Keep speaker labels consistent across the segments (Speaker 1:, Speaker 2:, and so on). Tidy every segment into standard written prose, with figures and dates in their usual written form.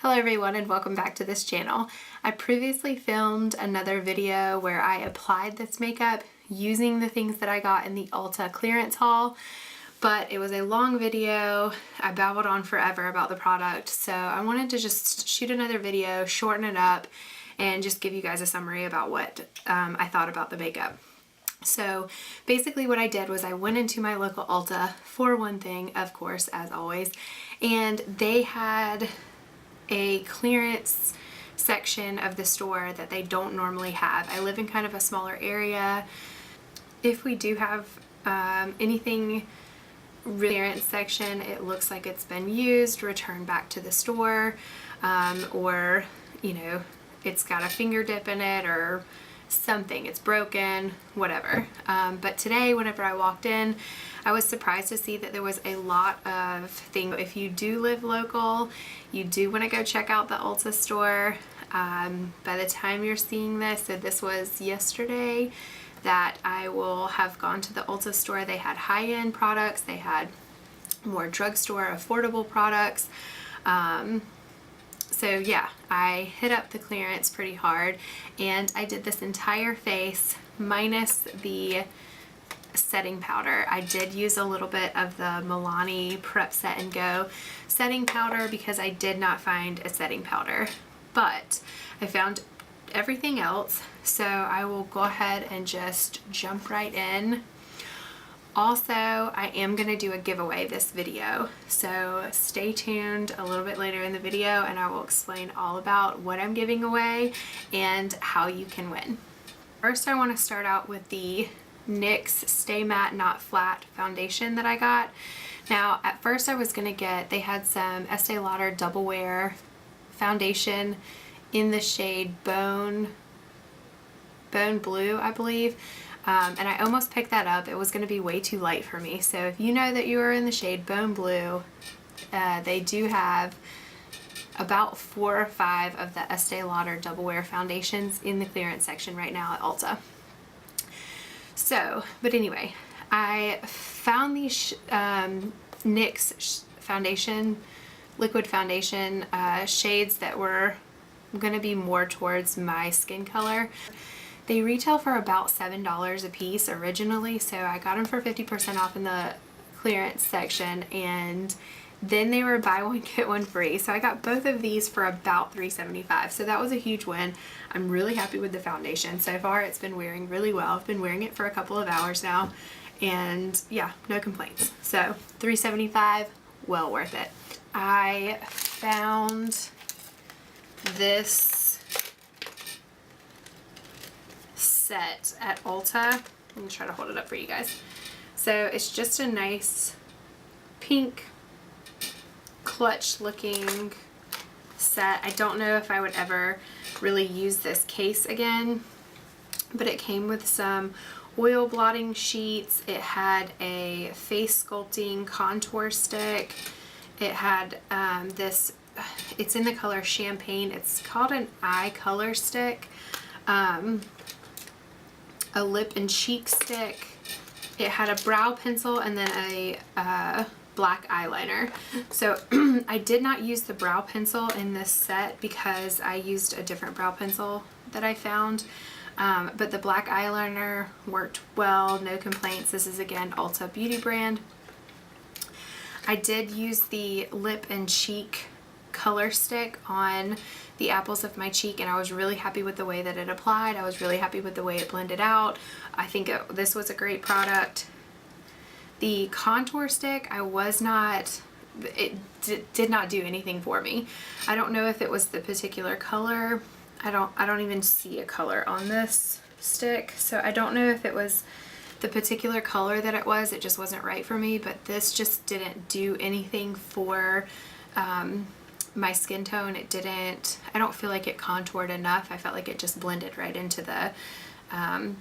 Speaker 1: Hello everyone and welcome back to this channel. I previously filmed another video where I applied this makeup using the things that I got in the Ulta clearance haul, but it was a long video. I babbled on forever about the product, so I wanted to just shoot another video, shorten it up, and just give you guys a summary about what I thought about the makeup. So basically what I did was I went into my local Ulta for one thing, of course, as always, and they had a clearance section of the store that they don't normally have. I live in kind of a smaller area. If we do have anything clearance section, it looks like it's been used, returned back to the store, or you know, it's got a finger dip in it or something, it's broken, whatever. But today whenever I walked in, I was surprised to see that there was a lot of things. If you do live local, you do want to go check out the Ulta store. By the time you're seeing this, so this was yesterday, that I will have gone to the Ulta store. They had high-end products, they had more drugstore affordable products. So yeah, I hit up the clearance pretty hard, and I did this entire face minus the setting powder. I did use a little bit of the Milani Prep Set and Go setting powder because I did not find a setting powder, but I found everything else, so I will go ahead and just jump right in. Also, I am going to do a giveaway this video, so stay tuned a little bit later in the video and I will explain all about what I'm giving away and how you can win. First, I want to start out with the NYX Stay Matte Not Flat foundation that I got. Now, at first I was going to get, they had some Estee Lauder Double Wear foundation in the shade Bone Blue, I believe. And I almost picked that up. It was going to be way too light for me. So if you know that you are in the shade Bone Blue, they do have about 4 or 5 of the Estee Lauder Double Wear foundations in the clearance section right now at Ulta. So, but anyway, I found these NYX foundation, liquid foundation shades that were going to be more towards my skin color. They retail for about $7 a piece originally, so I got them for 50% off in the clearance section, and then they were buy one get one free. So I got both of these for about $3.75, so that was a huge win. I'm really happy with the foundation. So far it's been wearing really well. I've been wearing it for a couple of hours now, and yeah, no complaints. So $3.75, well worth it. I found this set at Ulta. I'm gonna try to hold it up for you guys. So it's just a nice pink clutch looking set. I don't know if I would ever really use this case again, but it came with some oil blotting sheets. It had a face sculpting contour stick. It had this, it's in the color Champagne. It's called an eye color stick. A lip and cheek stick. It had a brow pencil and then a black eyeliner. So I did not use the brow pencil in this set because I used a different brow pencil that I found. But the black eyeliner worked well, no complaints. This is again Ulta Beauty brand. I did use the lip and cheek color stick on the apples of my cheek, and I was really happy with the way that it applied. I was really happy with the way it blended out. I think this was a great product. The contour stick, I was not, it did not do anything for me. I don't know if it was the particular color. I don't even see a color on this stick, so I don't know if it was the particular color that it was. It just wasn't right for me, but this just didn't do anything for my skin tone. It didn't, I don't feel like it contoured enough. I felt like it just blended right into the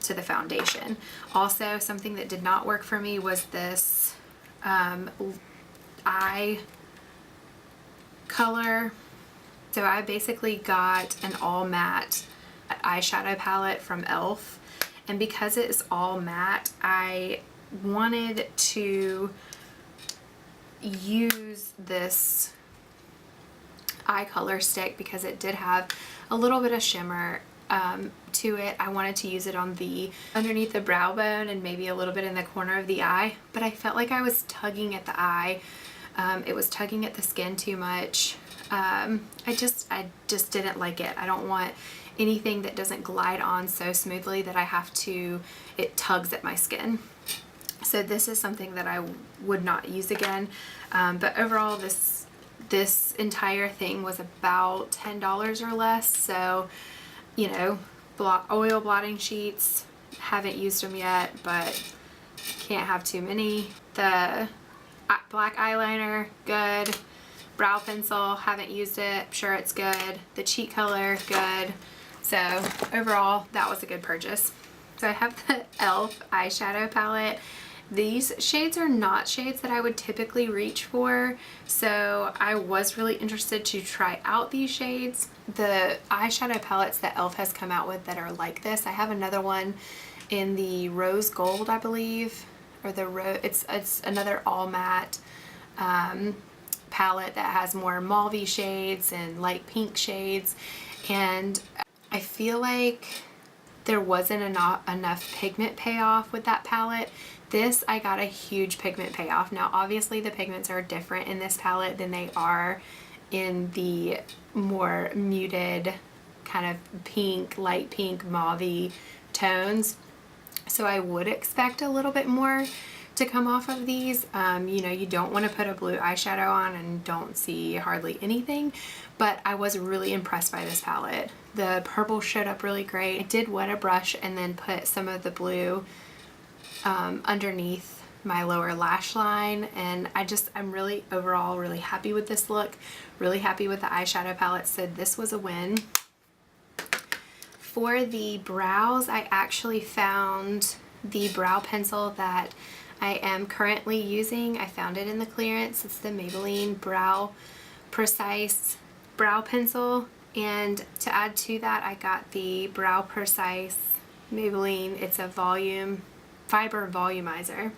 Speaker 1: to the foundation. Also, something that did not work for me was this eye color. So I basically got an all matte eyeshadow palette from e.l.f. and because it is all matte, I wanted to use this eye color stick because it did have a little bit of shimmer to it. I wanted to use it on the underneath the brow bone and maybe a little bit in the corner of the eye, but I felt like I was tugging at the eye. It was tugging at the skin too much. I just didn't like it. I don't want anything that doesn't glide on so smoothly that it tugs at my skin. So this is something that I would not use again. But overall, this entire thing was about $10 or less. So, you know, oil blotting sheets, haven't used them yet, but can't have too many. The black eyeliner, good. Brow pencil, haven't used it, I'm sure it's good. The cheek color, good. So overall, that was a good purchase. So I have the e.l.f. eyeshadow palette. These shades are not shades that I would typically reach for, so I was really interested to try out these shades. The eyeshadow palettes that e.l.f. has come out with that are like this, I have another one in the rose gold, I believe, or it's another all matte palette that has more mauve shades and light pink shades, and I feel like there wasn't enough pigment payoff with that palette. This, I got a huge pigment payoff. Now obviously the pigments are different in this palette than they are in the more muted kind of pink, light pink, mauve tones. So I would expect a little bit more to come off of these. You know, you don't want to put a blue eyeshadow on and don't see hardly anything, but I was really impressed by this palette. The purple showed up really great. I did wet a brush and then put some of the blue underneath my lower lash line, and I'm really overall really happy with this look, really happy with the eyeshadow palette, so this was a win. For the brows, I actually found the brow pencil that I am currently using. I found it in the clearance. It's the Maybelline Brow Precise Brow Pencil, and to add to that, I got the Brow Precise Maybelline. It's a fiber volumizer.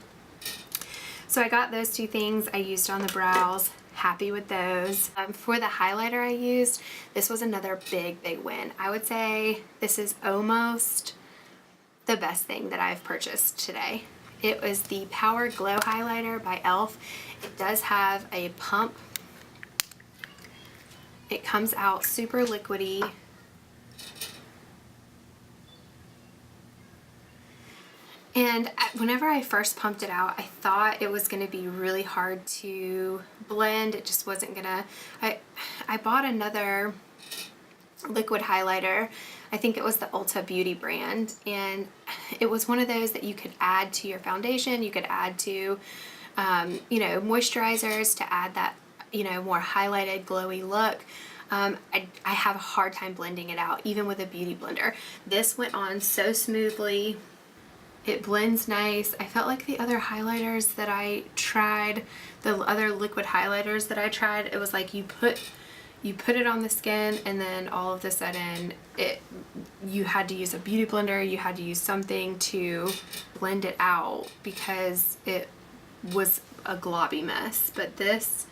Speaker 1: So I got those two things I used on the brows. Happy with those. For the highlighter I used, this was another big win. I would say this is almost the best thing that I've purchased today. It was the Power Glow Highlighter by e.l.f. It does have a pump. It comes out super liquidy. And whenever I first pumped it out, I thought it was going to be really hard to blend. It just wasn't gonna. I bought another liquid highlighter. I think it was the Ulta Beauty brand, and it was one of those that you could add to your foundation. You could add to, you know, moisturizers to add that, you know, more highlighted, glowy look. I have a hard time blending it out, even with a beauty blender. This went on so smoothly. It blends nice. I felt like the other highlighters that I tried, the other liquid highlighters that I tried, it was like you put it on the skin and then all of a sudden you had to use a beauty blender, you had to use something to blend it out because it was a globby mess. But this,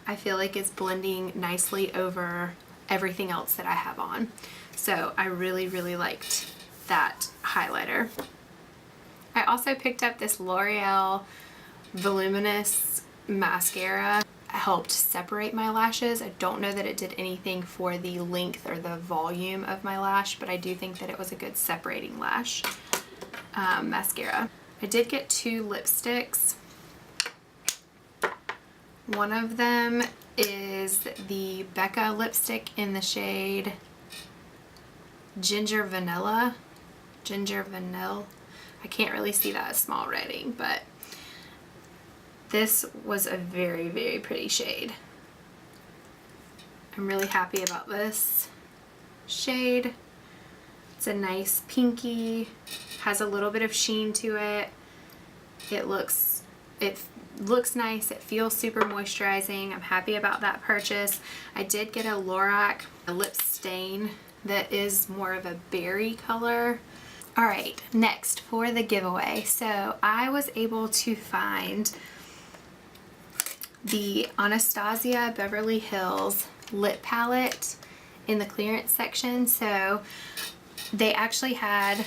Speaker 1: I feel like is blending nicely over everything else that I have on. So I really, really liked that highlighter. I also picked up this L'Oreal Voluminous mascara. It helped separate my lashes. I don't know that it did anything for the length or the volume of my lash, but I do think that it was a good separating lash mascara. I did get two lipsticks. One of them is the Becca lipstick in the shade Ginger Vanilla. I can't really see that as small writing, but this was a very, very pretty shade. I'm really happy about this shade. It's a nice pinky, has a little bit of sheen to it. It looks nice, it feels super moisturizing. I'm happy about that purchase. I did get a Lorac lip stain that is more of a berry color. Alright, next for the giveaway. So I was able to find the Anastasia Beverly Hills lip palette in the clearance section. So they actually had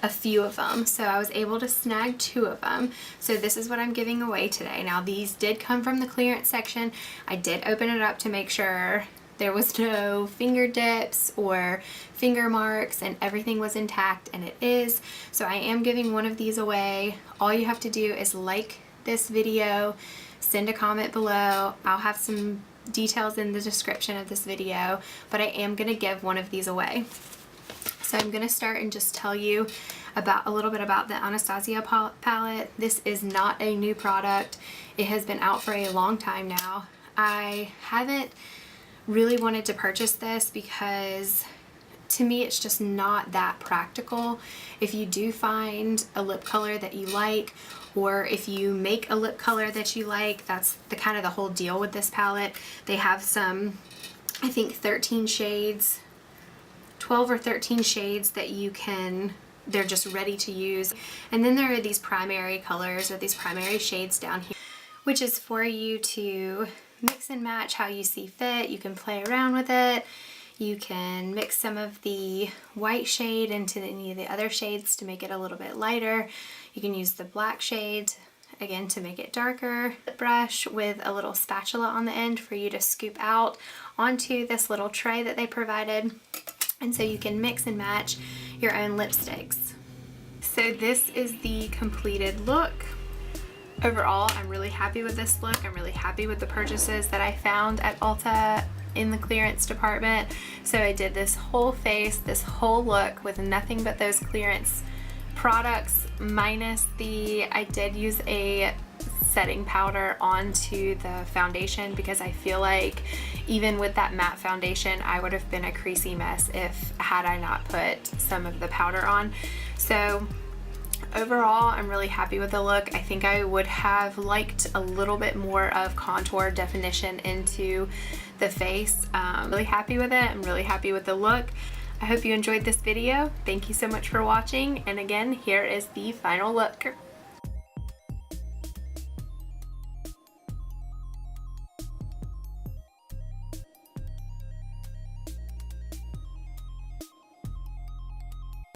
Speaker 1: a few of them, so I was able to snag 2 of them. So this is what I'm giving away today. Now these did come from the clearance section. I did open it up to make sure there was no finger dips or finger marks and everything was intact, and it is. So I am giving one of these away. All you have to do is like this video, send a comment below. I'll have some details in the description of this video, but I am going to give one of these away. So I'm going to start and just tell you about a little bit about the Anastasia palette. This is not a new product. It has been out for a long time now. I haven't really wanted to purchase this because to me it's just not that practical. If you do find a lip color that you like, or if you make a lip color that you like, that's the kind of the whole deal with this palette. They have some, I think 13 shades, 12 or 13 shades that you can, they're just ready to use. And then there are these primary colors or these primary shades down here, which is for you to mix and match how you see fit. You can play around with it. You can mix some of the white shade into any of the other shades to make it a little bit lighter. You can use the black shade again to make it darker. Brush with a little spatula on the end for you to scoop out onto this little tray that they provided. And so you can mix and match your own lipsticks. So this is the completed look. Overall, I'm really happy with this look. I'm really happy with the purchases that I found at Ulta in the clearance department. So I did this whole face, this whole look with nothing but those clearance products, minus I did use a setting powder onto the foundation because I feel like even with that matte foundation I would have been a creasy mess had I not put some of the powder on. So overall, I'm really happy with the look. I think I would have liked a little bit more of contour definition into the face. Really happy with it. I'm really happy with the look. I hope you enjoyed this video. Thank you so much for watching. And again, here is the final look.